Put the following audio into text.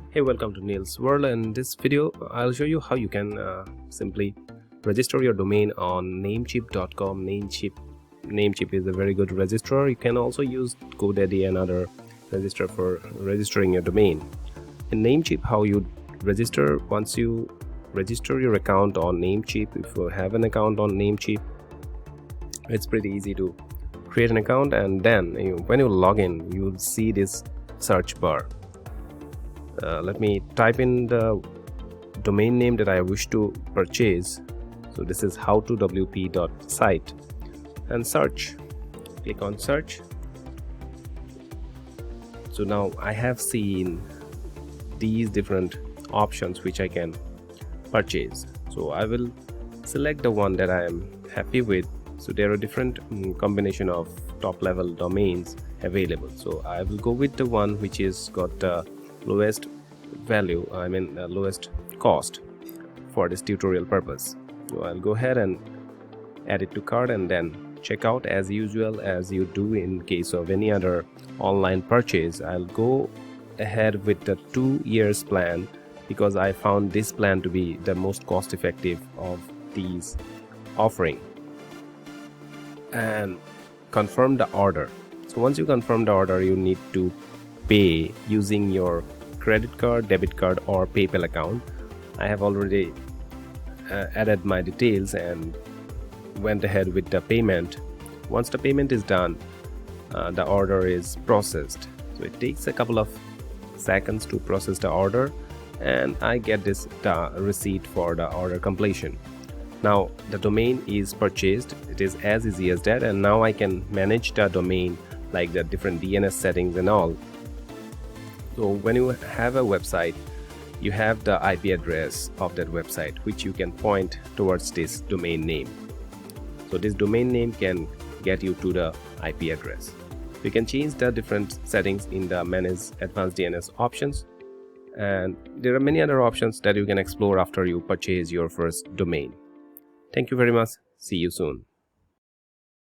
Hey, welcome to Neil's World. In this video I'll show you how you can simply register your domain on Namecheap.com. Namecheap is a very good registrar. You can also use GoDaddy and other registrar for registering your domain. In Namecheap, how you register: once you register your account on Namecheap, if you have an account on Namecheap, it's pretty easy to create an account, and then when you log in, you'll see this search bar. Let me type in the domain name that I wish to purchase. So this is howtowp.site, and search. Click on search. So now I have seen these different options which I can purchase. So I will select the one that I am happy with. So there are different combination of top level domains available. So I will go with the one which is got lowest value, lowest cost for this tutorial purpose. So I'll go ahead and add it to cart and then check out as usual, as you do in case of any other online purchase. I'll go ahead with the 2 years plan because I found this plan to be the most cost effective of these offering, and confirm the order. So once you confirm the order, you need to pay using your credit card, debit card, or PayPal account. I have already added my details and went ahead with the payment. Once the payment is done, the order is processed. So it takes a couple of seconds to process the order, and I get this receipt for the order completion. Now the domain is purchased. It is as easy as that, and now I can manage the domain, like the different DNS settings and all. So when you have a website, you have the IP address of that website, which you can point towards this domain name. So this domain name can get you to the IP address. You can change the different settings in the Manage Advanced DNS options, and there are many other options that you can explore after you purchase your first domain. Thank you very much. See you soon.